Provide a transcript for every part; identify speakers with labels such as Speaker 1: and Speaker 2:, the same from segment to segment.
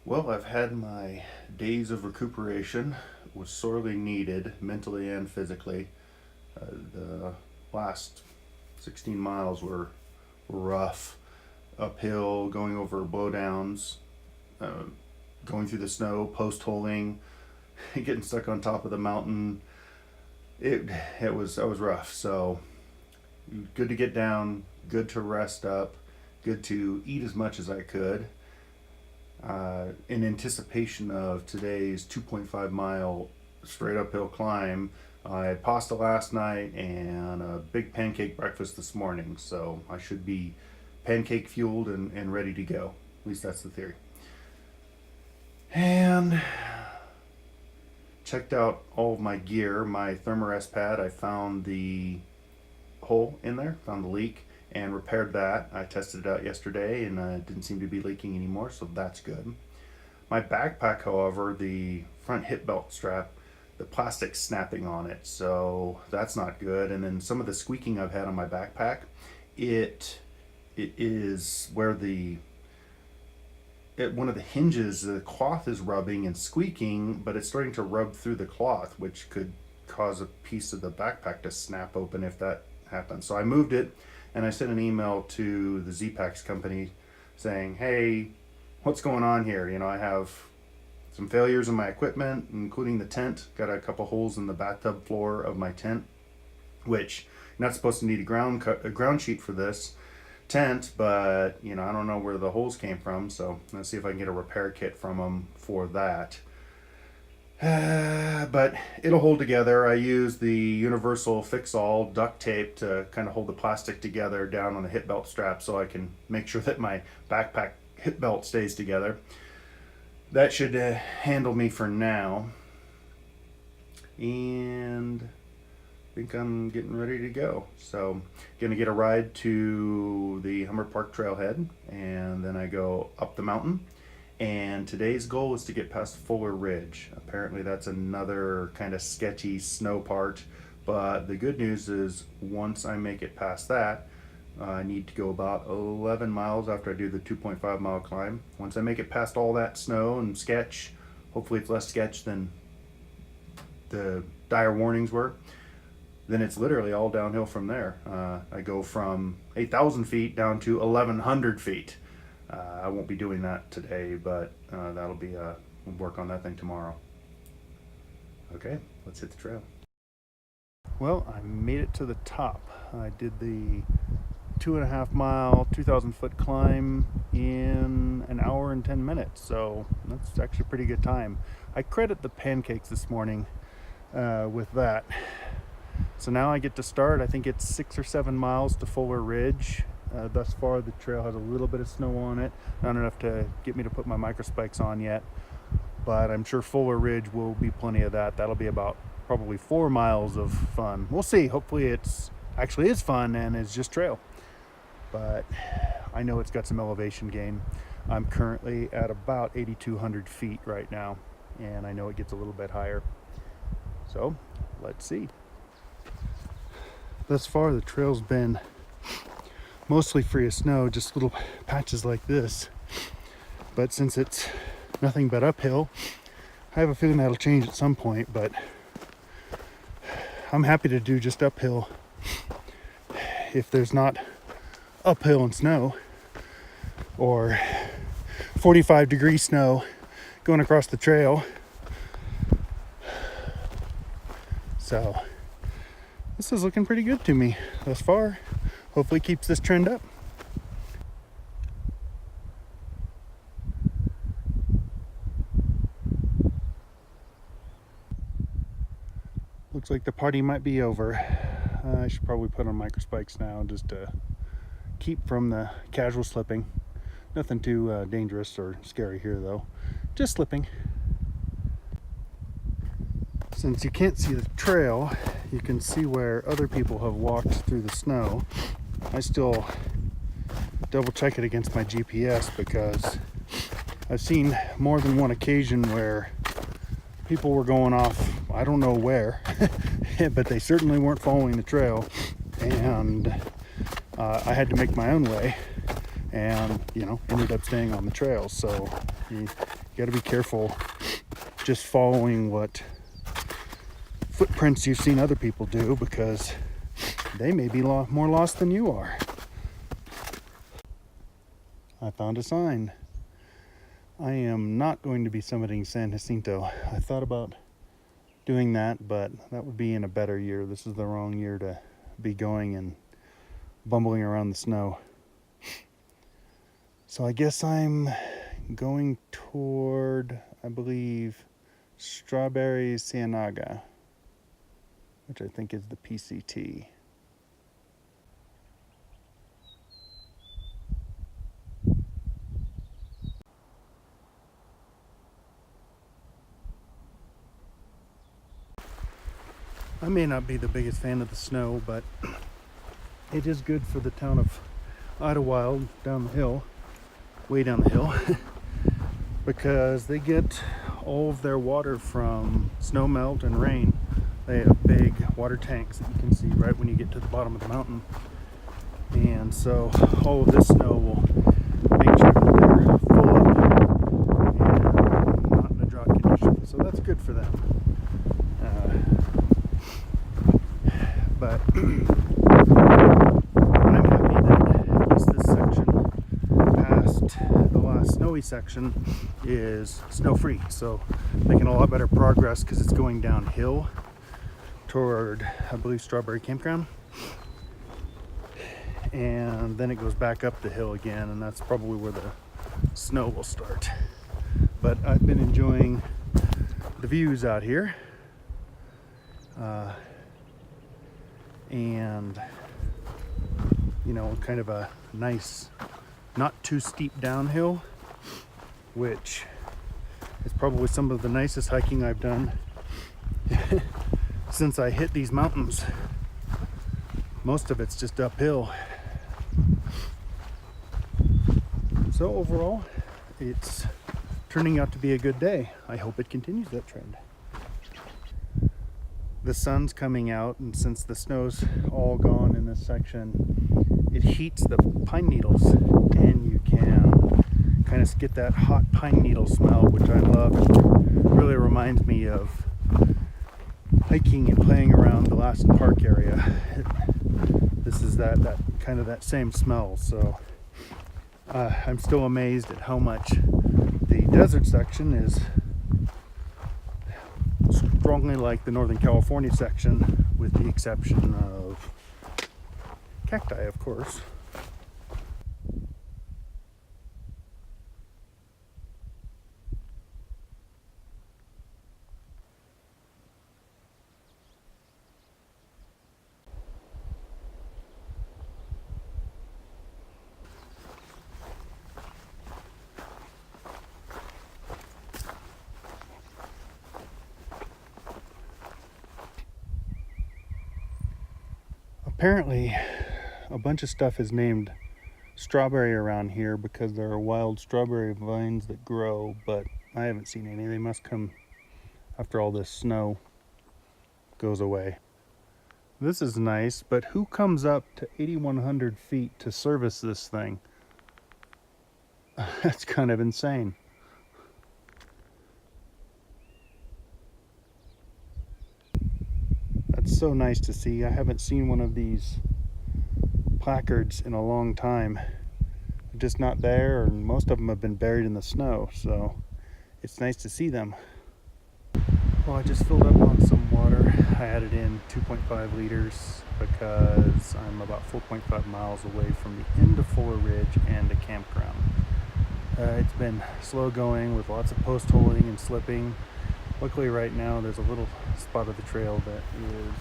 Speaker 1: Well, I've had my days of recuperation. It was sorely needed, mentally and physically. The last 16 miles were rough. Uphill, going over blowdowns, uh, going through the snow, post-holing, getting stuck on top of the mountain. It, it was rough. So good to get down, good to rest up, good to eat as much as I could. In anticipation of today's 2.5 mile straight uphill climb, I had pasta last night and a big pancake breakfast this morning, so I should be pancake fueled and ready to go. At least that's the theory. And checked out all of my gear. My Thermarest pad, I found the hole in there, found the leak, and repaired that. I tested it out yesterday and it didn't seem to be leaking anymore, so that's good. My backpack, however, the front hip belt strap, the plastic's snapping on it, so that's not good. And then some of the squeaking I've had on my backpack, it is where one of the hinges, the cloth is rubbing and squeaking, but it's starting to rub through the cloth, which could cause a piece of the backpack to snap open if that happens. So I moved it, and I sent an email to the Z-Packs company saying, hey, what's going on here? I have some failures in my equipment, including the tent. Got a couple holes in the bathtub floor of my tent, which you're not supposed to need a ground sheet for this tent, but I don't know where the holes came from, so let's see if I can get a repair kit from them for that. But it'll hold together. I use the universal fix-all duct tape to kind of hold the plastic together down on the hip belt strap so I can make sure that my backpack hip belt stays together. That should handle me for now. And I think I'm getting ready to go. So gonna get a ride to the Hummer Park trailhead, and then I go up the mountain. And today's goal is to get past Fuller Ridge. Apparently that's another kind of sketchy snow part, but the good news is once I make it past that, I need to go about 11 miles after I do the 2.5 mile climb. Once I make it past all that snow and sketch, hopefully it's less sketch than the dire warnings were, then it's literally all downhill from there. I go from 8,000 feet down to 1,100 feet. I won't be doing that today, but that'll be we'll work on that thing tomorrow. Okay, let's hit the trail. Well, I made it to the top. I did the 2.5 mile, 2,000 foot climb in an hour and 10 minutes, so that's actually a pretty good time. I credit the pancakes this morning with that. So now I get to start. I think it's 6 or 7 miles to Fuller Ridge. Thus far the trail has a little bit of snow on it, not enough to get me to put my micro spikes on yet, but I'm sure Fuller Ridge will be plenty of that. That'll be about probably 4 miles of fun. We'll see. Hopefully it's actually is fun and is just trail, but I know it's got some elevation gain. I'm currently at about 8,200 feet right now, and I know it gets a little bit higher, so let's see. Thus far the trail's been mostly free of snow, just little patches like this, but since it's nothing but uphill, I have a feeling that'll change at some point, but I'm happy to do just uphill if there's not uphill and snow or 45-degree snow going across the trail. So this is looking pretty good to me thus far. Hopefully keeps this trend up. Looks like the party might be over. I should probably put on micro spikes now just to keep from the casual slipping. Nothing too dangerous or scary here though, just slipping. Since you can't see the trail, you can see where other people have walked through the snow. I still double check it against my GPS because I've seen more than one occasion where people were going off, I don't know where, but they certainly weren't following the trail, and I had to make my own way. and ended up staying on the trail. So you got to be careful just following what footprints you've seen other people do, because they may be more lost than you are. I found a sign. I am not going to be summiting San Jacinto. I thought about doing that, but that would be in a better year. This is the wrong year to be going and bumbling around the snow. So I guess I'm going toward, I believe, Strawberry Ciénaga, which I think is the PCT. I may not be the biggest fan of the snow, but it is good for the town of Idyllwild down the hill, way down the hill, because they get all of their water from snow melt and rain. They have big water tanks that you can see right when you get to the bottom of the mountain. And so all of this snow will make sure that they're full up and not in a drought condition. So that's good for them. But I'm happy that at least this section past the last snowy section is snow-free. So making a lot better progress because it's going downhill toward, I believe, Strawberry Campground. And then it goes back up the hill again, and that's probably where the snow will start. But I've been enjoying the views out here. And kind of a nice, not too steep downhill, which is probably some of the nicest hiking I've done since I hit these mountains. Most of it's just uphill. So overall, it's turning out to be a good day. I hope it continues that trend. The sun's coming out, and since the snow's all gone in this section, it heats the pine needles, and you can kind of get that hot pine needle smell, which I love. It really reminds me of hiking and playing around the Lassen Park area. This is that kind of that same smell. So I'm still amazed at how much the desert section is strongly like the Northern California section, with the exception of cacti, of course. Apparently, a bunch of stuff is named strawberry around here because there are wild strawberry vines that grow, but I haven't seen any. They must come after all this snow goes away. This is nice, but who comes up to 8,100 feet to service this thing? That's kind of insane. That's so nice to see. I haven't seen one of these placards in a long time. They're just not there, and most of them have been buried in the snow, so it's nice to see them. Well, I just filled up on some water. I added in 2.5 liters because I'm about 4.5 miles away from the end of Fuller Ridge and a campground. It's been slow going with lots of post holing and slipping. Luckily right now there's a little spot of the trail that is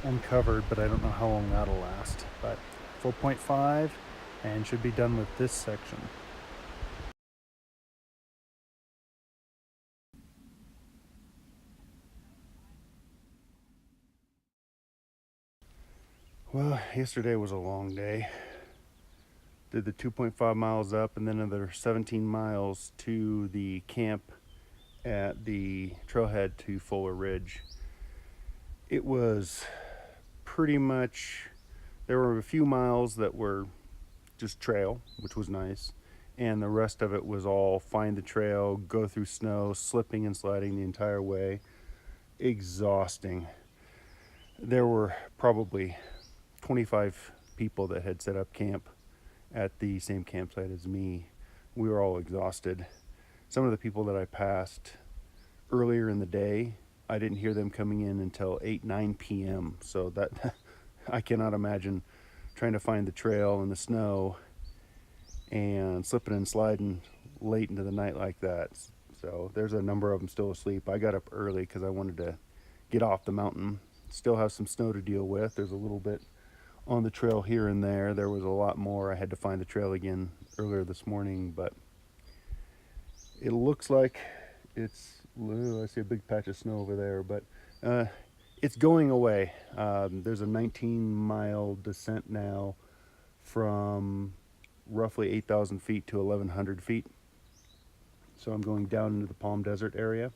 Speaker 1: uncovered, but I don't know how long that'll last. But 4.5 and should be done with this section. Well, yesterday was a long day. Did the 2.5 miles up and then another 17 miles to the camp at the trailhead to Fuller Ridge. It was pretty much, there were a few miles that were just trail, which was nice. And the rest of it was all find the trail, go through snow, slipping and sliding the entire way. Exhausting. There were probably 25 people that had set up camp at the same campsite as me. We were all exhausted. Some of the people that I passed earlier in the day, I didn't hear them coming in until 8-9 p.m. So that I cannot imagine trying to find the trail in the snow and slipping and sliding late into the night like that. So there's a number of them still asleep. I got up early because I wanted to get off the mountain. Still have some snow to deal with. There's a little bit on the trail here and there. There was a lot more. I had to find the trail again earlier this morning, but it looks like it's, I see a big patch of snow over there, but it's going away. There's a 19-mile descent now from roughly 8,000 feet to 1,100 feet. So I'm going down into the Palm Desert area,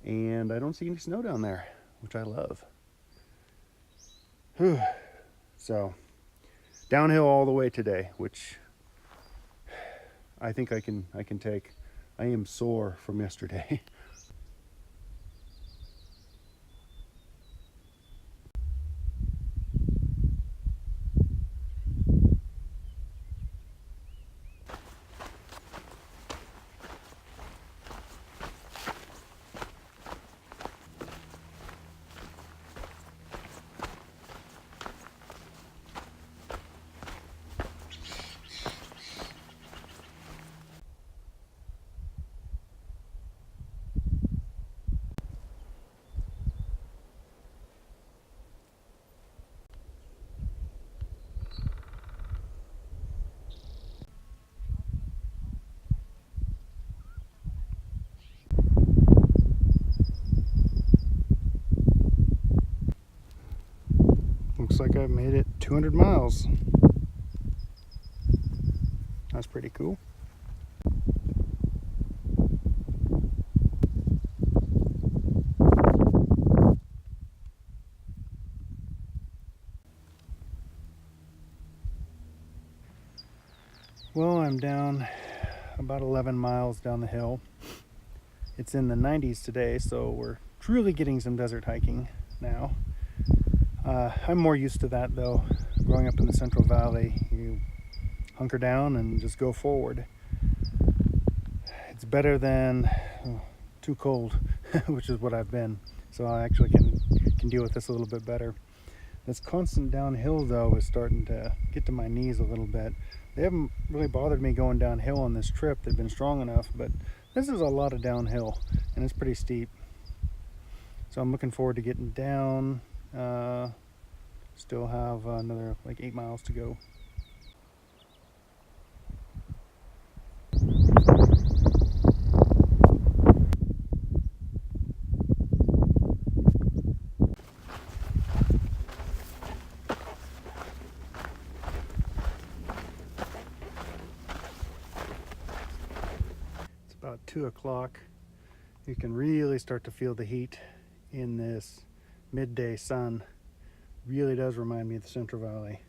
Speaker 1: and I don't see any snow down there, which I love. Whew. So downhill all the way today, which I think I can take. I am sore from yesterday. Looks like I've made it 200 miles. That's pretty cool. Well, I'm down about 11 miles down the hill. It's in the 90s today, so we're truly getting some desert hiking now. I'm more used to that though. Growing up in the Central Valley, you hunker down and just go forward. It's better than too cold, which is what I've been. So I actually can deal with this a little bit better. This constant downhill though is starting to get to my knees a little bit. They haven't really bothered me going downhill on this trip. They've been strong enough, but this is a lot of downhill and it's pretty steep. So I'm looking forward to getting down. Still have another like 8 miles to go. It's about 2 o'clock. You can really start to feel the heat in this midday sun. Really does remind me of the Central Valley.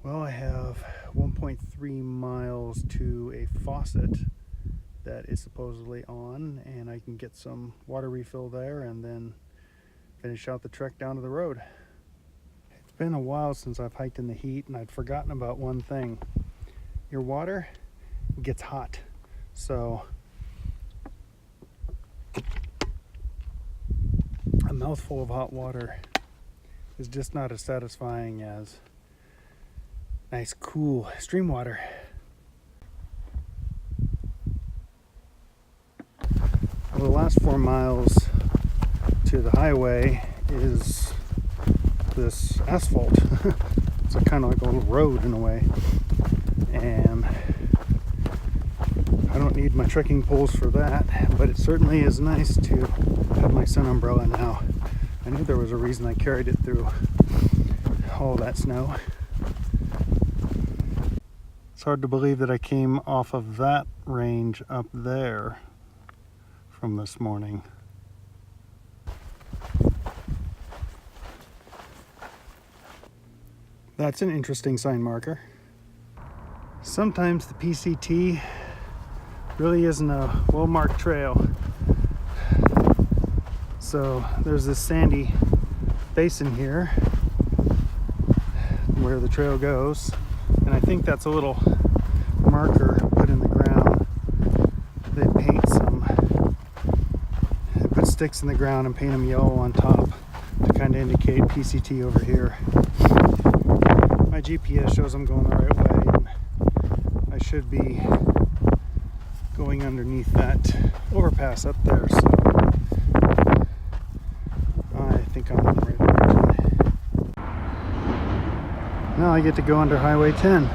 Speaker 1: Well, I have 1.3 miles to a faucet that is supposedly on, and I can get some water refill there and then finish out the trek down to the road. It's been a while since I've hiked in the heat, and I'd forgotten about one thing. Your water gets hot, so a mouthful of hot water is just not as satisfying as nice cool stream water. Well, the last 4 miles to the highway is this asphalt. It's kind of like a little road in a way, and I don't need my trekking poles for that, but it certainly is nice to have my sun umbrella now. I knew there was a reason I carried it through all that snow. It's hard to believe that I came off of that range up there from this morning. That's an interesting sign marker.
Speaker 2: Sometimes the PCT really isn't a well-marked trail. So there's this sandy basin here where the trail goes, and I think that's a little marker put in the ground. They put sticks in the ground and paint them yellow on top to kind of indicate PCT over here. My GPS shows I'm going the right way, and I should be going underneath that overpass up there, so I think I'm in the right direction. Now I get to go under Highway 10.